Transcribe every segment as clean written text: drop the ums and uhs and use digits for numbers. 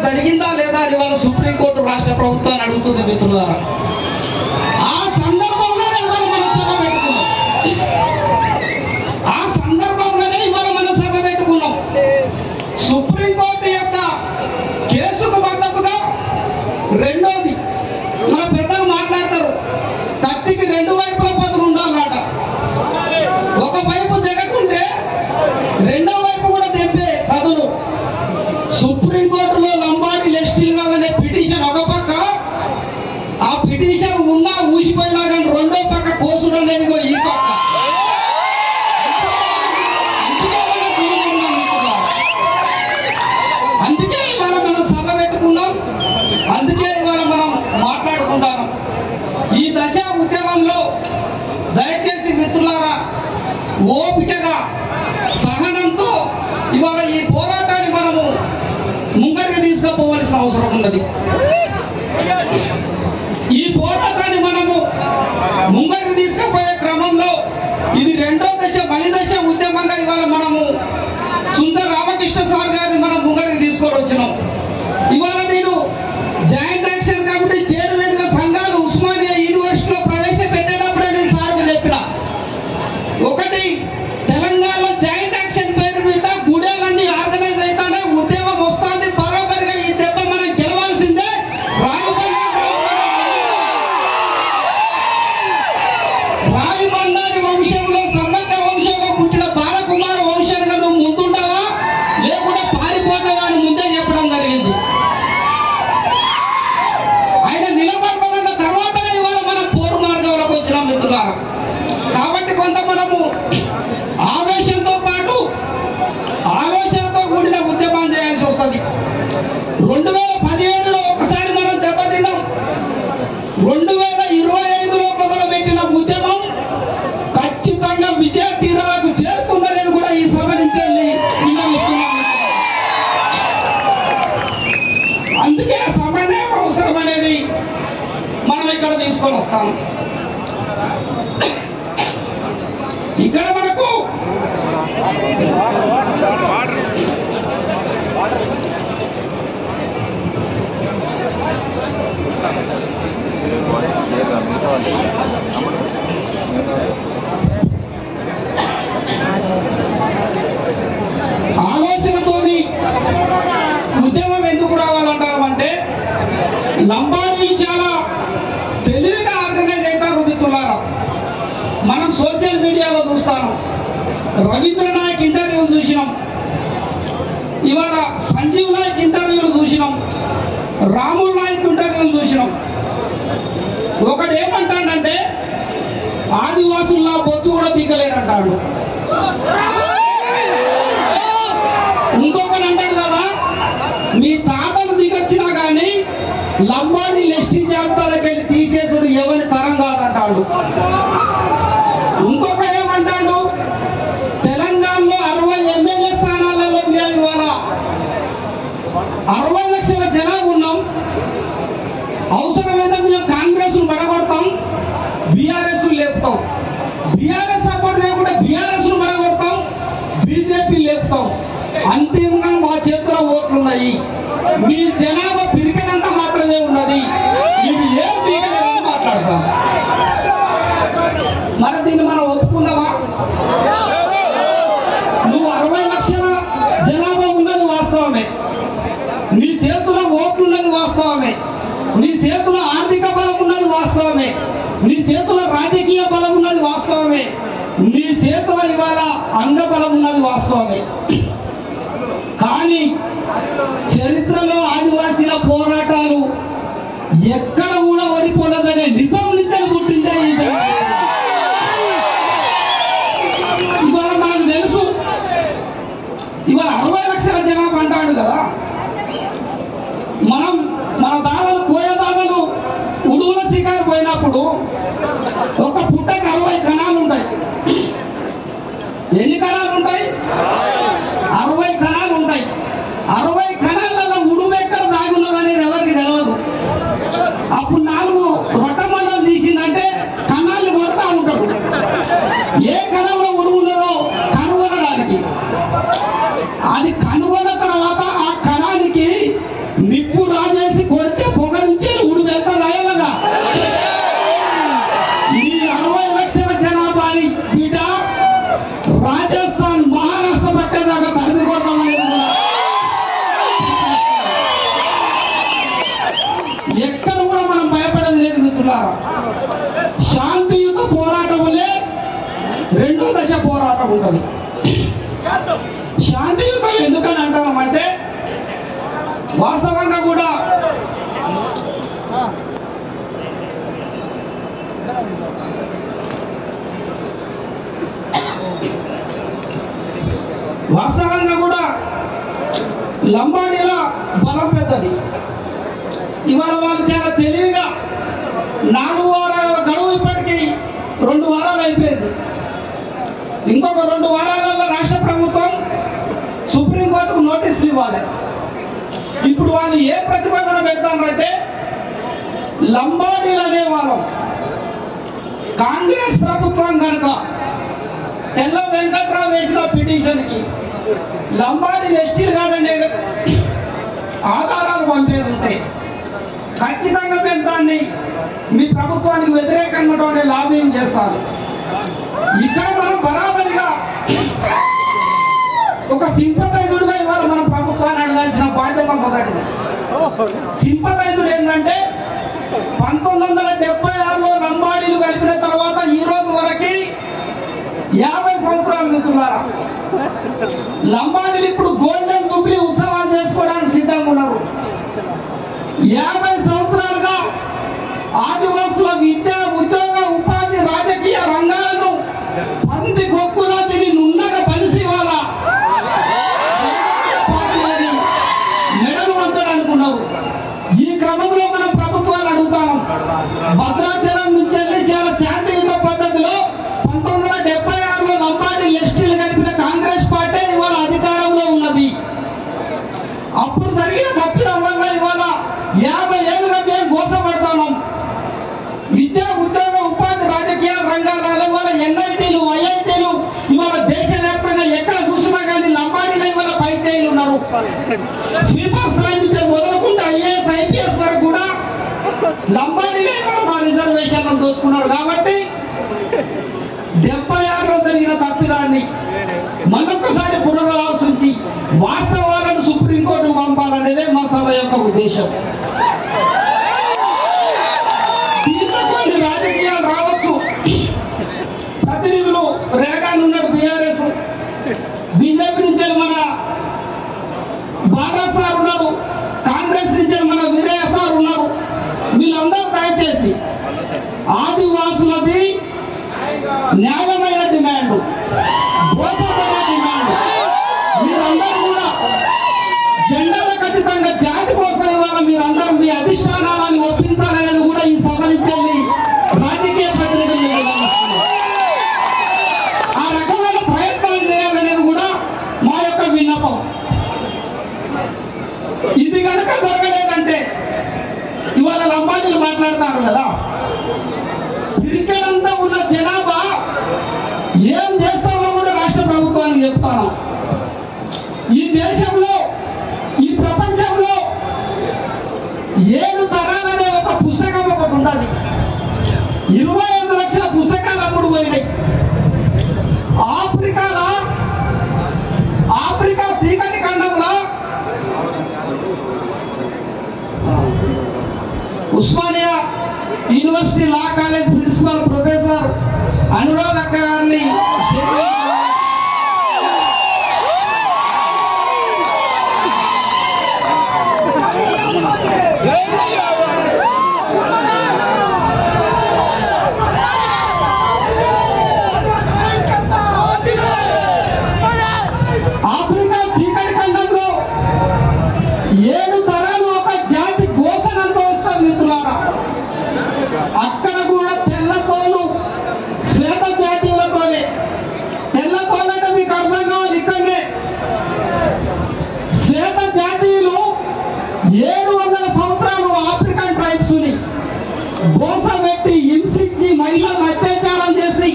జరిగిందా లేదా అని వాళ్ళ సుప్రీంకోర్టు రాష్ట్ర ప్రభుత్వాన్ని అడుగుతుంది మిత్రులారా. ఆ సందర్భంలోనే ఇవాళ మన సభ పెట్టుకున్నాం. ఆ సందర్భంలోనే ఇవాళ మన సభ పెట్టుకున్నాం. సుప్రీంకోర్టు యొక్క కేసుకు మద్దతుగా రెండోది మన పెద్దలు మాట్లాడతారు, కత్తికి రెండు వైపుల పదులు ఉండాలన్నమాట. ఒక వైపు దిగకుంటే రెండో వైపు కూడా తెంపే పదులు. సుప్రీంకోర్టులో లంబాడి లెస్టిల్ కాదనే పిటిషన్ ఒక పక్క, ఆ పిటిషన్ ఉన్నా ఊసిపోయినా కానీ రెండో పక్క కోసుడు అనేది ఈ పక్క. అందుకే ఇవాళ మనం సభ పెట్టుకున్నాం, అందుకే ఇవాళ మనం మాట్లాడుకుంటాం. ఈ దశ ఉద్యమంలో దయచేసి మిత్రులారా ఓపికగా సహనంతో ఇవాళ ఈ పోరాటాన్ని మనము ముంగడికి తీసుకుపోవలసిన అవసరం ఉన్నది. ఈ పోరాటాన్ని మనము ముంగడికి తీసుకుపోయే క్రమంలో ఇది రెండో దశ బలి దశ ఉద్యమంగా ఇవాళ మనము సుందర రామకృష్ణ సార్ గారిని మనం ముంగడికి తీసుకొని వచ్చినాం. ఇవాళ నేను జాయింట్ యాక్షన్ కమిటీ చైర్మన్ గా సంఘాలు ఉస్మానియా యూనివర్సిటీలో ప్రవేశపెట్టేటప్పుడే నేను సార్కి చెప్పిన, ఒకటి తెలంగాణలో జాయింట్ యాక్షన్ పేరు మీద గుడేలన్నీ ఆర్గనైజ్ అయితేనే ఉద్యమం వస్తుంది. బరాబరిగా ఈ దెబ్బ మనం గెలవాల్సిందే. రాయబండారి వంశంలో సమ్మక్క వంశంలో పుట్టిన బాలకుమార వంశాలుగా నువ్వు ముందుంటావా లేకుండా పారిపోతావా అని ముందే చెప్పడం జరిగింది. ఆయన నిలబడిన తర్వాతనే ఇవాళ మనం పోరు మార్గంలోకి వచ్చినాం మిత్రులారా. కాబట్టి కొంత మనము ఆవేశంతో పాటు ఆలోచనతో కూడిన ఉద్యమం చేయాల్సి వస్తుంది. 2017లో ఒకసారి మనం దెబ్బతిన్నాం. 2025లో మొదలుపెట్టిన ఉద్యమం ఖచ్చితంగా విజయ తీరాలకు చేరుతుందనేది కూడా ఈ సభ నుంచి విన్నవిస్తున్నాం. అందుకే సమన్వయం అవసరం అనేది మనం ఇక్కడ తీసుకొని వస్తాం. ఇక్కడ మనకు ఆలోచనతోని ఉద్యమం ఎందుకు రావాలంటామంటే లంబాడీలు చాలా తెలివిగా ఆర్గనైజ్ అవుతారు మిత్రులారా. మనం సోషల్ మీడియాలో చూస్తాను, రవీంద్ర నాయక్ ఇంటర్వ్యూలు చూసినాం, ఇవాళ సంజీవ్ నాయక్ ఇంటర్వ్యూలు చూసినాం, రాముల్ నాయక్ ఇంటర్వ్యూలు చూసినాం. ఒకడు ఏమంటాడంటే ఆదివాసుల్లా బొచ్చు కూడా దిగలేడంటాడు. ఇంకొకడు అంటాడు కదా మీ తాతలు దిగొచ్చినా కానీ లంబాడి లెస్టీ జాబితాలకు వెళ్ళి తీసేసుడు ఎవరి తరం కాదంటాడు. ఇంకొకడు ఏమంటాడు తెలంగాణలో 60 ఎమ్మెల్యే స్థానాలలో మేము ఇవాళ 60 లక్షల జనాభా ఉన్నాం, అవసరమైతే మేము కాంగ్రెస్ పడగొడతాం, బీఆర్ఎస్ లేపుతాం, బీఆర్ఎస్ సపోర్ట్ లేకుంటే బీఆర్ఎస్ పడగొడతాం, బీజేపీ లేపుతాం, అంతిమంగా మా చేతిలో ఓట్లున్నాయి, మీ జనాభా పెరిగినంత మాత్రమే ఉన్నది, ఇది ఏం పీకలేదని మాట్లాడతాం. మరి దీన్ని మనం ఒప్పుకుందామా? నువ్వు 60 లక్షల జనాభా ఉన్నది వాస్తవమే, నీ చేతిలో ఓట్లున్నది వాస్తవమే, నీ చేతిలో ఆర్థిక బలం ఉన్నది వాస్తవమే, నీ చేతిలో రాజకీయ బలం ఉన్నది వాస్తవమే, నీ చేతిలో ఇవాళ అంగబలం ఉన్నది వాస్తవమే. కానీ చరిత్రలో ఆదివాసీల పోరాటాలు ఎక్కడ కూడా ఓడిపోలేదనే నిజం నుంచి గుర్తించే ఇవాళ మనకు తెలుసు. ఇవాళ 60 లక్షల జనాభా అంటాడు కదా, మనం మన దాదాలు కోయదాదాలు ఉడుగుల శిఖారు పోయినప్పుడు ఒక పుట్టకు 60 కణాలు ఉంటాయి. ఎన్ని కణాలు ఉంటాయి? 60 కణాలు ఉంటాయి. 60 కణాలలో ఉడుము ఎక్కడ దాగున్నది అనేది ఎవరికి తెలియదు. అప్పుడు 4 రొట్టమండం తీసిందంటే కణాలు కొడతా ఉంటాడు. ఏ కణంలో ఉడుము ఉన్నదో కనుగొనడానికి, అది కనుగొన్న తర్వాత ఆ కణానికి మిత్రులారా, శాంతియుత పోరాటం వల్లే రెండో దశ పోరాటం ఉంటుంది. శాంతియుతం ఎందుకని అంటామంటే వాస్తవంగా కూడా లంబాడీల బలం పెద్దది. ఇవాళ వాళ్ళు చాలా తెలివిగా 4 వారాల గడువు ఇప్పటికీ 2 వారాలు అయిపోయింది. ఇంకొక 2 వారాలలో రాష్ట్ర ప్రభుత్వం సుప్రీంకోర్టుకు నోటీసులు ఇవ్వాలి. ఇప్పుడు వాళ్ళు ఏ ప్రతిపాదన పెడతామంటే లంబాడీలు అనే వాళ్ళం కాంగ్రెస్ ప్రభుత్వం కనుక తెల్ల వెంకట్రావు వేసిన పిటిషన్కి లంబాడీలు ఎస్టీలు కాదనే ఆధారాలు పంపేది ఉంటాయి. ఖచ్చితంగా మేము దాన్ని మీ ప్రభుత్వానికి వ్యతిరేకంగా లాబింగ్ చేస్తాను. ఇక్కడ మనం బరాబరిగా ఒక సింపథైజుడుగా ఇవాళ మనం ప్రభుత్వాన్ని అడగాల్సిన బాధ్యత మొదటిది. సింపథైజుడు ఏంటంటే 1976లో లంబాడీలు కలిపిన తర్వాత ఈ రోజు వరకు 50 సంవత్సరాలు మిత్రులారా. లంబాడీలు ఇప్పుడు గోల్డెన్ జూబ్లీ ఉత్సవాలు చేసుకోవడానికి సిద్ధంగా ఉన్నారు. 50 సంవత్సరాలుగా ఆదివాసుల విద్య, ఉద్యోగ, ఉపాధి, రాజకీయ రంగాలను పంది గొక్కులా తిని నున్నగా బలిసి వాళ్ళ మెడలు వంచడానికి ఉన్నారు. ఈ క్రమంలో మనం ప్రభుత్వాలు అడుగుతాం. భద్రాచలం నుంచి వెళ్ళి చాలా శాంతియుత పద్ధతిలో 1976లో లంబాడీ ఎస్టీలు కలిపిన కాంగ్రెస్ పార్టీ ఇవాళ అధికారంలో ఉన్నది. అప్పుడు జరిగిన తప్పిదం వల్ల ఇవాళ 50 ఏళ్ళుగా మేము మోసపడతాం. విద్యా, ఉద్యోగ, ఉపాధి, రాజకీయ రంగాలలో ఇవాళ ఎన్ఐటీలు, ఐఐటీలు ఇవాళ దేశవ్యాప్తంగా ఎక్కడ చూసినా కానీ లంబాడీలు ఇవాళ పై చేయిలు ఉన్నారు. స్వీపర్స్ నుంచి మొదలుకుంటే ఐఏఎస్, ఐపీఎస్ వరకు కూడా లంబాడీలే మా రిజర్వేషన్లను దోచుకున్నారు. కాబట్టి 76లో జరిగిన తప్పిదాన్ని మరొకసారి పునరాలోచించి వాస్తవాలను సుప్రీంకోర్టుకు పంపాలనేదే మా సభ యొక్క ఉద్దేశం. దీంట్లో కొన్ని రాజకీయాలు రావచ్చు. ప్రతినిధులు రేగాన్ ఉన్నాడు, బీఆర్ఎస్, బీజేపీ నుంచి మన బాగా సార్ ఉన్నారు, కాంగ్రెస్ నుంచి మన వీరయ్య సార్ ఉన్నారు. వీళ్ళందరూ దయచేసి ఆదివాసులది న్యాయమైన డిమాండ్, మోసమైన డిమాండ్, మీరందరూ కూడా జెండాలకు అతీతంగా జాతి కోసం ఇవాళ మీరందరూ మీ అధిష్టానాన్ని ఒప్పించాలనేది కూడా ఈ సభ నుంచి రాజకీయ ప్రతినిధులు ఆ రకమైన ప్రయత్నాలు చేయాలనేది కూడా మా యొక్క విన్నపం. ఇది కనుక జరగలేదంటే ఇవాళ లంబాడీలు మాట్లాడతారు కదా, క్రికెట్ ఉన్న జనాభా ఏం చేస్తామో కూడా రాష్ట్ర ప్రభుత్వానికి చెప్తాను. ఈ దేశంలో, ఈ ప్రపంచంలో 7 తరాలనే ఒక పుస్తకం ఒకటి ఉన్నది. 25 లక్షల పుస్తకాలు అప్పుడు పోయినాయి. ఆఫ్రికా చీకటి ఖండంలో Osmania university law college principal professor Anuradha అక్క గారిని ఆఫ్రికా చీకటి ఖండంలో 7 తరాలు ఒక జాతి గోసనంత వస్తుంది మిత్రులారా. అక్కడ కూడా తెల్లతోలు శ్వేత జాతీయులతోనే. తెల్లతోలంటే మీకు అర్థం కావాలి. ఇక్కడనే శ్వేత జాతీయులు 700 సంవత్సరాలు ఆఫ్రికన్ ట్రైబ్స్ ని గోస పెట్టి హింసించి మహిళలను అత్యాచారం చేసి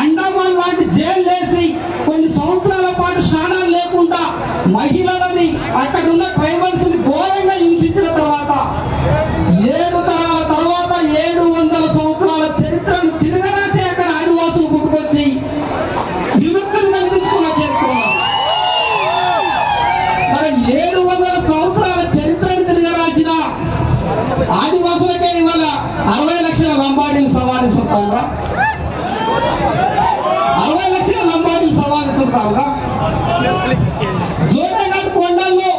అండమాన్ లాంటి జైలు వేసి కొన్ని సంవత్సరాల పాటు స్నానాలు లేకుండా మహిళలని అక్కడున్న ట్రైబల్స్ ని బతుకుతావుగా. జోడఘాట్ కొండల్లో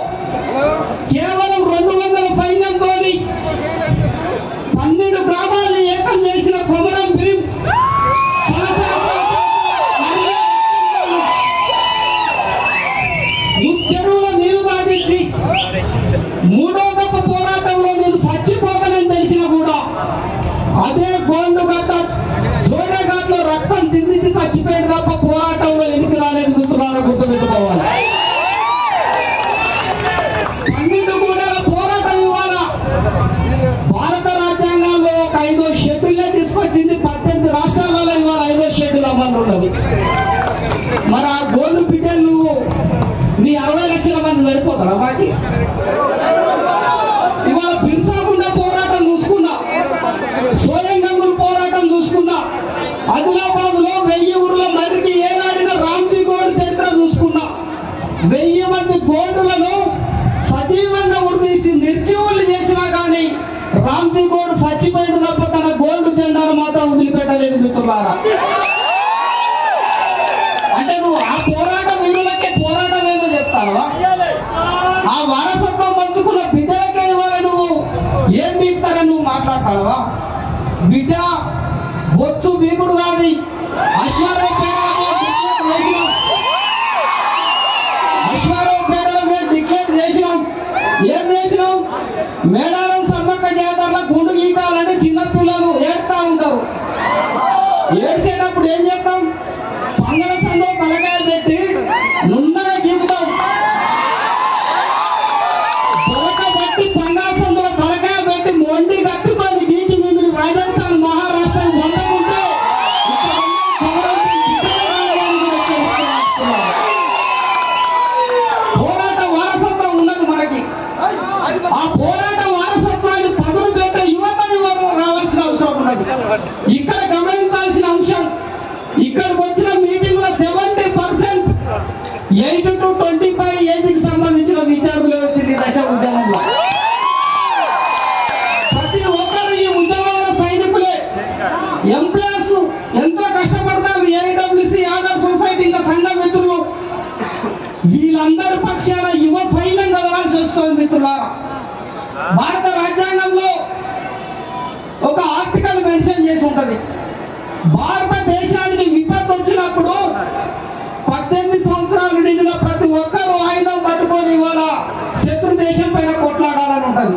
కేవలం 200 సైన్యంతో 12 గ్రామాల్ని ఏకం చేసిన కొమరం భీం చెరువుల నీరు తాగించి 3వ దఫ పోరాటంలో నేను చచ్చిపోతానని తెలిసినా కూడా అదే గోండు గట్ట జోడఘాట్ లో రక్తం చిందించి చచ్చిపోయింది తప్ప పోరాటంలో ఎన్నిక రాలేదు. మిత్రులారా గుర్తుపెట్టుకోవాలి. 12 గూడెల పోరాటం ఇవాళ భారత రాజ్యాంగంలో ఒక 5వ షెడ్యూల్లే తీసుకొచ్చింది. 18 రాష్ట్రాలలో ఇవాళ 5వ షెడ్యూల్ అమలు ఉన్నది. మరి ఆ గోల్డ్ పిటల్ నువ్వు నీ 60 లక్షల మంది సరిపోతారా మాకి? ఇవాళ బిర్సాముండా పోరాటం చూసుకున్నా, సోయం గంగుల పోరాటం చూసుకున్నా, ఆదిలాబాద్ లో 1000 ఊర్ల మరికి ఏనాడిన రామ్జీ గోల్డ్ చరిత్ర చూసుకున్నా, 1000 మంది గోల్డులను సజీవంగా ఉడితీసి నిర్జీవులు చేసినా కానీ రామ్జీ గోల్డ్ చచ్చిపోయిన తప్ప తన గోల్డ్ జెండాను మాత్రం వదిలిపెట్టలేదు. మిత్రులారా, అంటే నువ్వు ఆ పోరాటం వీరులకే పోరాటం ఏదో చెప్తావా? ఆ వారసత్వం పంచుకున్న బిడ్డలకే ఇవ్వాలి నువ్వు ఏం బీగుతారని నువ్వు మాట్లాడతావా? బిడ్డ బొచ్చు బీగుడు కాదు. అశ్వారావు పేడల మీద డిక్లేర్ చేసినాం. ఏం చేసినాం? మేడారం సమ్మక్క జాతరలో గుండు గీకాలంటే చిన్నపిల్లలు ఏడుతా ఉంటారు. ఏడ్చేటప్పుడు ఏం చేస్తాం? పంగల సందో తలకాయ పెట్టి నున్నగా గీకుతాం. దొరకబట్టి పంగల సందులో తలకాయ పెట్టి మొండి కట్టుకొని గీకి మిమ్మల్ని రాజస్థాన్ మహారాష్ట్ర వందకుంటే పోరాట వారసత్వం ఉన్నది మనకి. ఆ పోరాట వారసత్వాన్ని పదును పెట్టే యువత రావాల్సిన అవసరం ఉన్నది. ఇక్కడ గమనించాల్సిన అంశం, ఇక్కడికి వచ్చిన మీటింగ్ లో 70% 8 to 25 ఏజ్ కి సంబంధించిన విద్యార్థులు వచ్చింది. దశ ఉద్యమంలో ప్రతి ఒక్కరు ఈ ఉద్యమంలో సైనికులే. ఎంప్లాయర్స్ ఎంతో కష్టపడతారు. ఏఐడబ్ల్యూసీ యాదవ్ సొసైటీ ఇంకా సంఘ మిత్రులు వీళ్ళందరి పక్షాన యువ సైన్యం కదలాల్సి వస్తుంది. మిత్రులారా, భారత రాజ్యాంగంలో ఒక ఆర్టికల్ మెన్షన్ చేసి ఉంటది. భారతదేశానికి విపత్తు వచ్చినప్పుడు 18 సంవత్సరాలు నిండిన ప్రతి ఒక్కరూ ఆయుధం పట్టుకొని ఇవాళ శత్రు దేశం పైన కొట్లాడాలని ఉంటది.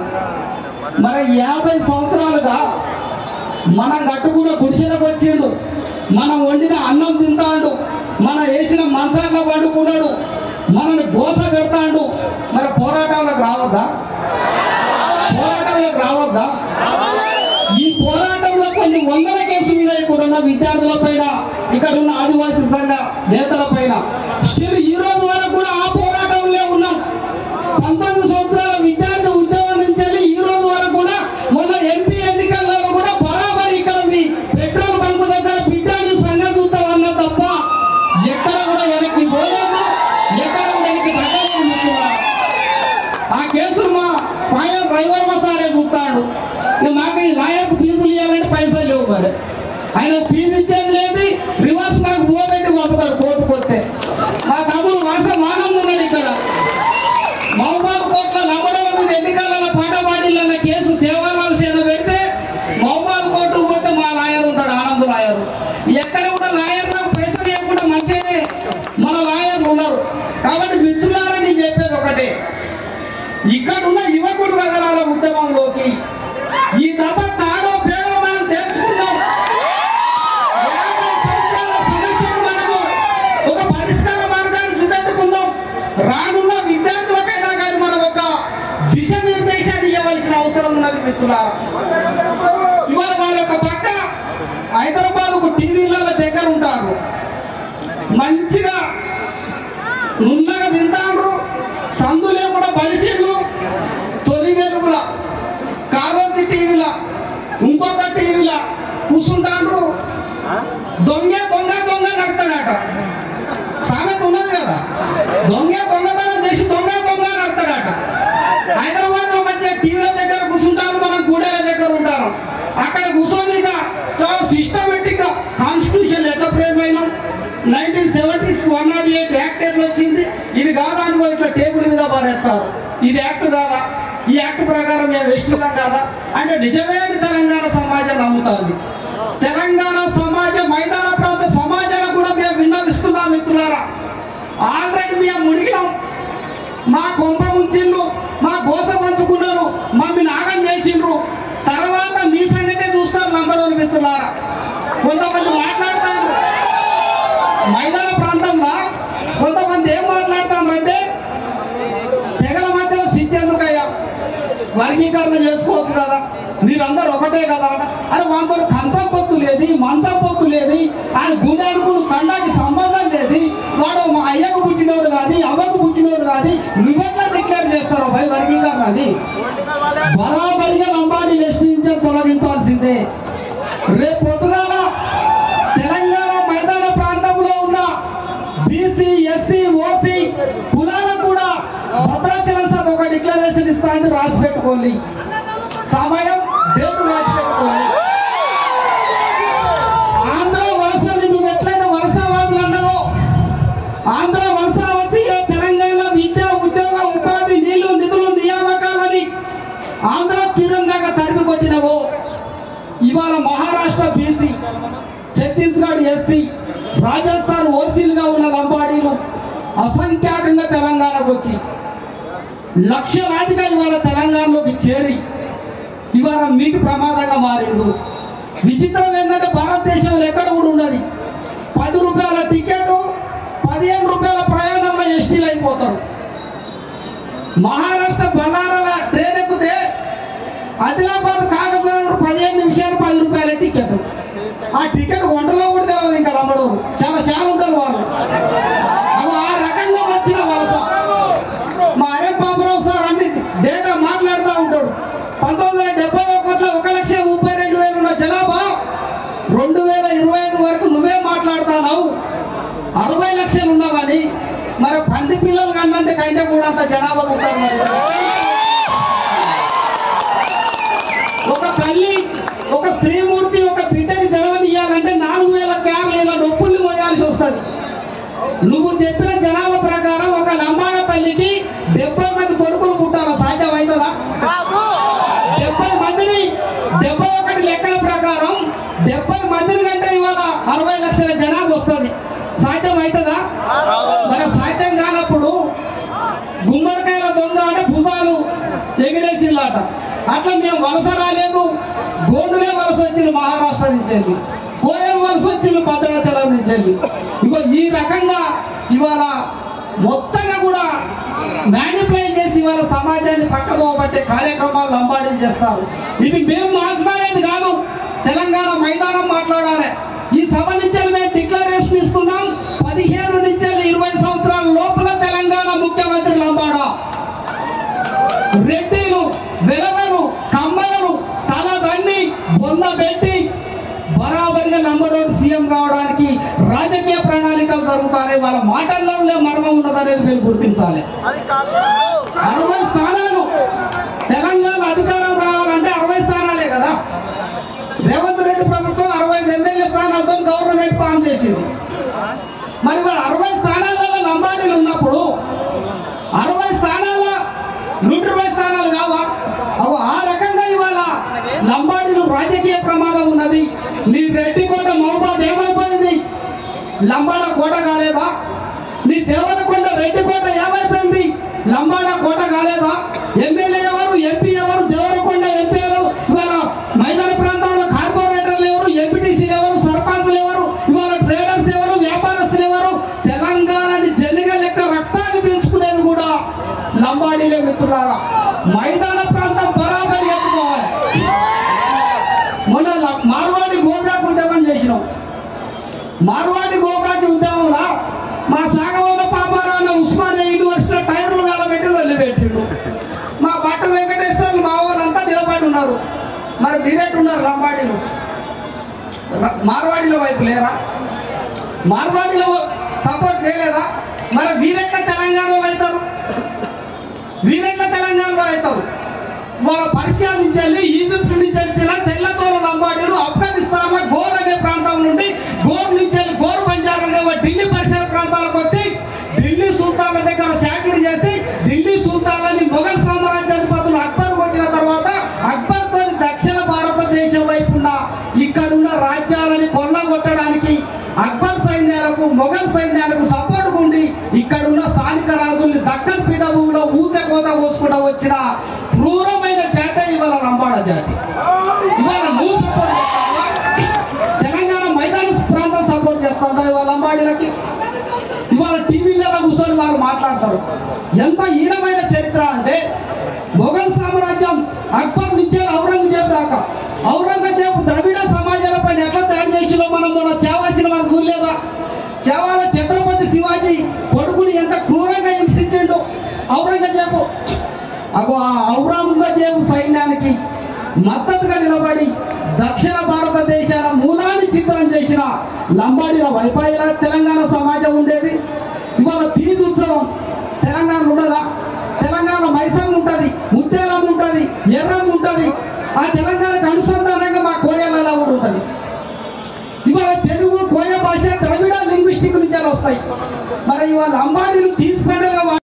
మరి 50 సంవత్సరాలుగా మనం కట్టుకున్న గుడిసెలకు వచ్చిండు, మనం వండిన అన్నం తింటాడు, మనం వేసిన మంచాల్లో పండుకున్నాడు, మనల్ని గోస పెడతాడు. మరి పోరాటాలకు రావద్దా? పోరాటంలోకి రావద్దా? ఈ పోరాటంలో కొన్ని 100 కేసులు మీద ఇక్కడున్న విద్యార్థుల పైన, ఇక్కడ ఉన్న ఆదివాసీ సంఘ నేతల పైన స్టిల్ ఈ రోజు వరకు కూడా ఆ పోరాటంలో ఉన్నాం. 19 సంవత్సరాల విద్యార్థి ఉద్యోగం నుంచి ఈ రోజు వరకు కూడా మొన్న ఎంపీ ఎన్నికల్లో కూడా బరాబర్ ఇక్కడ మీ పెట్రోల్ బంక్ దగ్గర బిడ్డాన్ని సంఘం చూస్తామన్నా తప్ప ఎక్కడ కూడా వెనక్కి పోలేదు, ఎక్కడ కూడా వెనక్కి తగ్గలేదు. ఆ కేసులు మా ఫైర్ డ్రైవర్ మా సారే చూస్తాడు. మాకు ఈ లాయర్కు ఫీజులు ఇవ్వాలంటే పైసలు లేవు. మరి ఆయన ఫీజు ఇచ్చేది లేదు, రివర్స్ మాకు పోబెట్టి పంపుతాడు కోర్టుకు వస్తే. మా తమ్ముడు వర్షం ఆనందం ఉన్నాడు. ఇక్కడ మహబాబు కోట్ల నమ్మడాల మీద ఎన్నికల పాటపాడిలన్న కేసు సేవాల సేన పెడితే మహబాబు కోర్టుకు పోతే మా లాయర్ ఉంటాడు, ఆనంద్ లాయర్. ఎక్కడ కూడా లాయర్ నాకు పైసలు ఇవ్వకుండా మంచిగానే మన లాయర్లు ఉన్నారు. కాబట్టి మిత్రులారా, నేను చెప్పేది ఒకటే, ఇక్కడ ఉన్న యువకుడు కదలాల ఉద్యమంలోకి. ఈ దఫ తాడో పేడో మనం తెలుసుకుందాం. 50 సంవత్సరాల సమస్యను మనము ఒక పరిష్కార మార్గాన్ని చూపెట్టుకుందాం. రానున్న విద్యార్థులకైనా కానీ మనం ఒక దిశానిర్దేశాన్ని ఇవ్వవలసిన అవసరం ఉన్నది. మిత్రులారా, ఇవాళ వాళ్ళ ఒక పక్క హైదరాబాద్ టీవీల దగ్గర ఉంటారు, మంచిగా నున్నగా తింటారు, సందులే కూడా బలిసీలు, తొలి వెలుగుల కారోజీ టీవీలా ఇంకొక టీవీలా కూర్చుంటారు. దొంగ దొంగ దొంగ నడతాడట. సామెత ఉన్నది కదా, దొంగతనం చేసి దొంగ దొంగ నడతాడట. హైదరాబాద్ లో మంచిగా టీవీల దగ్గర కూర్చుంటారు, మనం గూడెల దగ్గర ఉంటారు. అక్కడ కూర్చొని చాలా సిస్టమేటిక్ గా కాన్స్టిట్యూషన్ ఎట్లా ఫ్రేమ్ అయినా 1970s 108 టేబుల్ మీద పారేస్తారు. ఇది యాక్ట్ కాదా? ఈ యాక్ట్ ప్రకారం మేము వెస్టులం కాదా అంటే నిజమైన తెలంగాణ సమాజం నమ్ముతుంది. తెలంగాణ సమాజం మైదాన ప్రాంత సమాజాలకు కూడా మేము విన్నవిస్తున్నాం మిత్రులారా. ఆల్రెడీ మేము మునిగినాం, మా కొంప ముంచిండ్రు, మా గోస పంచుకున్నారు, మమ్మల్ని నాగం చేసిండ్రు. తర్వాత మీ సంగతే చూస్తారు లంబడోలు మిత్రులారా. కొంతమంది మాట్లాడతారు మైదాన ప్రాంతంలో, కొంతమంది ఏం మాట్లాడతారంటే తెగల మధ్యలో శిక్షెందుకయ్యా, వర్గీకరణ చేసుకోవచ్చు కదా, మీరందరూ ఒకటే కదా. అరే వాళ్ళతో కంచం పొత్తు లేదు, మంచం పొత్తు లేదు, ఆయన గుండెడుకుడు తండాకి సంబంధం లేదు, వాడు మా అయ్యకు పుట్టినోడు కాదు, అవ్వకు పుట్టినోడు కాదు, నువ్వెట్లా డిక్లేర్ చేస్తారో భయ వర్గీకరణ అని. బరాబరిగా లంబాడి లిస్ట్ నుంచి తొలగించాల్సిందే. రేపు పొద్దుగాల తెలంగాణ మైదాన ప్రాంతంలో ఉన్న బీసీ, ఎస్సీ, ఓసీ కులాలకు కూడా భద్రాచలం సభ ఒక డిక్లరేషన్ ఇస్తానని రాసి పెట్టుకోండి. సమయం డేటు రాసి పెట్టుకోండి. ఆంధ్ర వలస నువ్వు ఎట్లయితే వలసవాదులు అన్నావో, ఆంధ్ర వలస వచ్చి తెలంగాణలో విద్య, ఉద్యోగ, ఉపాధి, నీళ్లు, నిధులు, నియామకాలని ఆంధ్ర తీవ్రంగా తరిమి కొట్టినవో, ఇవాళ మహారాష్ట్ర బీసీ, ఛత్తీస్గఢ్ ఎస్సీ, రాజస్థాన్ ఓసీలుగా ఉన్న లంబాడీలు అసంఖ్యాకంగా తెలంగాణకు వచ్చి లక్షలాదిగా ఇవాళ తెలంగాణలోకి చేరి ఇవాళ మీకు ప్రమాదంగా మారిండు. విచిత్రం ఏంటంటే భారతదేశంలో ఎక్కడ కూడా ఉన్నది 10 రూపాయల టికెట్ 15 రూపాయల ప్రయాణంలో ఎస్టీలు అయిపోతారు. మహారాష్ట్ర బళ్ళారాల ట్రైన్ ఎక్కితే ఆదిలాబాద్ కాగజ్నగర్ 15 నిమిషాలు 10 రూపాయల టికెట్. ఆ టికెట్ వంటలో కూడా తెలియదు ఇంకా లంబడు, చాలా శాల ఉంటారు వాళ్ళు. ఆ రకంగా వచ్చిన వలస. మా అరేం బాబురావు సార్ అన్ని డేటా మాట్లాడుతూ ఉంటాడు. 1971లో 1,32,000 ఉన్న జనాభా 2025 వరకు నువ్వే మాట్లాడుతున్నావు 60 లక్షలు ఉన్నామని. మరి పంది పిల్లలు కన్నంటే కంటే కూడా అంత జనాభా ఉంటారు. ఒక తల్లి, ఒక స్త్రీమూర్తి ఒక బిడ్డని జన్మనియాలంటే 4,000 క్యాన్లు ఇలా నొప్పుల్ని మోయాల్సి వస్తుంది. నువ్వు చెప్పిన జనాభా ప్రకారం ఒక లంబాడ తల్లికి 70 మంది కొడుకులు పుట్టాలా? సాధ్యం అవుతుందా? 70 మందిని 71 లెక్కల ప్రకారం 70 మందిని కంటే ఇవాళ 60 లక్షల జనాభా వస్తుంది. సాధ్యం అవుతుందా? మరి సాధ్యం కానప్పుడు గుమ్మడికాయల దొంగ అంటే భుజాలు ఎగిరేసిల్లాట. అట్లా మేము వలస రాలేదు, గోండులే వలస వచ్చింది మహారాష్ట్ర నుంచి వెళ్ళి, కోయలు వలస వచ్చింది భద్రాచలం నుంచి వెళ్ళి. ఇగో ఈ రకంగా ఇవాళ మొత్తంగా కూడా మ్యానిపులేట్ చేసి ఇవాళ సమాజాన్ని పక్కదో పట్టే కార్యక్రమాలు లంబాడీలు చేస్తారు. ఇది మేము మాట్లాడేది కాదు, తెలంగాణ మైదానం మాట్లాడాలి. ఈ సభ నుంచి మేము డిక్లరేషన్ ఇస్తున్నాం. 15 నుంచి 20 సంవత్సరాల లోపల తెలంగాణ ముఖ్యమంత్రి లంబాడ. రెడ్డిలు, వెలవలు, కమ్మలను తలదన్ని బొంద పెట్టి బరాబరిగా లంబడోడు సీఎం కావడానికి రాజకీయ ప్రణాళికలు జరుగుతాయి. వాళ్ళ మాటల్లోనే మర్మం ఉన్నదనేది మీరు గుర్తించాలి. 60 స్థానాలు తెలంగాణ అధికారం రావాలంటే 60 స్థానాలే కదా. రేవంత్ రెడ్డి ప్రభుత్వం 65 ఎమ్మెల్యే స్థానాలతో గవర్నమెంట్ ఫామ్ చేసింది. మరి వాళ్ళ 60 స్థానాలలో లంబాడీలు ఉన్నప్పుడు 60 స్థానాల్లో 120 స్థానాలు కావా? ఆ రకంగా ఇవాళ లంబాడీలు రాజకీయ ప్రమాదం ఉన్నది. నీ రెడ్డి కోట మహబాద్ ఏమైపోయింది? లంబాడ కోట కాలేదా? నీ దేవరకొండ రెడ్డి కోట ఏమైపోయింది? లంబాడ కోట కాలేదా? ఎమ్మెల్యే ఎవరు, ఎంపీ ఎవరు, దేవరకొండ ఎంపీ ఎవరు? ఇవాళ మైదాన ప్రాంతాల్లో కార్పొరేటర్లు ఎవరు, ఎంపీటీసీలు ఎవరు, సర్పంచులు ఎవరు, ఇవాళ ట్రేడర్స్ ఎవరు, వ్యాపారస్తులు ఎవరు? తెలంగాణని జల్లిగా లెక్క రక్తాన్ని పెంచుకునేది కూడా లంబాడీలే మిత్రులారా. మైదాన ప్రాంతం బరాబరి ఎత్తుకోవాలి. మొన్న మార్వాడి గోబ్రాకి ఉద్యమం చేసినాం. మార్వాడి గోబ్రాకి ఉద్యమంలో మా సాగవోల పాపారాన్న ఉస్మానియా యూనివర్సిటీలో టైర్లు కాలబెట్టి వదిలిపెట్టిండు. మా బట్ట వెంకటేశ్వర్లు మా వాళ్ళంతా నిలబడి ఉన్నారు. మరి మీరెట్టున్నారు లంబాడీలు? మార్వాడీల వైపు లేరా? మార్వాడీలో సపోర్ట్ చేయలేదా? మరి వీరెట్లా తెలంగాణలో అవుతారు? వీరెట్లా తెలంగాణలో అవుతారు? వాళ్ళ పర్షియా నుంచి వెళ్ళి, ఈజిప్ట్ నుంచి వచ్చిన తెల్లతోల లంబాడీలు ఆఫ్ఘనిస్తాన్ లో గోర్ అనే ప్రాంతం నుండి, గోర్ నుంచి వెళ్ళి గోర్ బంజారా ఢిల్లీ పరిసర ప్రాంతాలకు వచ్చి ఢిల్లీ సుల్తాన్ల దగ్గర చాకరీ చేసి క్రూరమైన జాతి ఇవాళ లంబాడ జాతి. ఇవాళ నువ్వు సపోర్ట్ చేస్తావా? తెలంగాణ మైదాన ప్రాంతం సపోర్ట్ చేస్తావా ఇవాళ లంబాడీలకి? ఇవాళ టీవీలలో కూర్చొని వాళ్ళు మాట్లాడతారు. ఎంత హీనమైన చరిత్ర అంటే మొఘల్ సామ్రాజ్యం అక్బర్ నుంచే ఔరంగజేబు దాకా, ఔరంగజేబు ద్రవిడ సమాజాలపై ఎట్లా దాడి చేసిందో మనం మన చేవాల్సిన వాళ్ళు చూడలేదా? చేవాల ఛత్రపతి శివాజీ కొడుకుని ఎంత క్రూరంగా హింసించిండు ఔరంగజేబు. అగో ఆ ఔరంగజేబు సైన్యానికి మద్దతుగా నిలబడి దక్షిణ భారతదేశాల మూలాన్ని చిత్రం చేసిన లంబాడీల వైపాయిలా తెలంగాణ సమాజం ఉండేది. ఇవాళ తీజ్ ఉత్సవం తెలంగాణ ఉండదా? తెలంగాణ మైసమ్మ ఉంటుంది, ముత్యాలం ఉంటుంది, ఎర్రం ఉంటుంది. ఆ తెలంగాణకు అనుసంధానంగా మా కోయలలో కూడా ఉంటుంది. ఇవాళ తెలుగు కోయ భాష ద్రవిడ లింగ్విస్టిక్ నుంచి వస్తాయి. మరి ఇవాళ లంబాడీలు తీజ్ పండుగ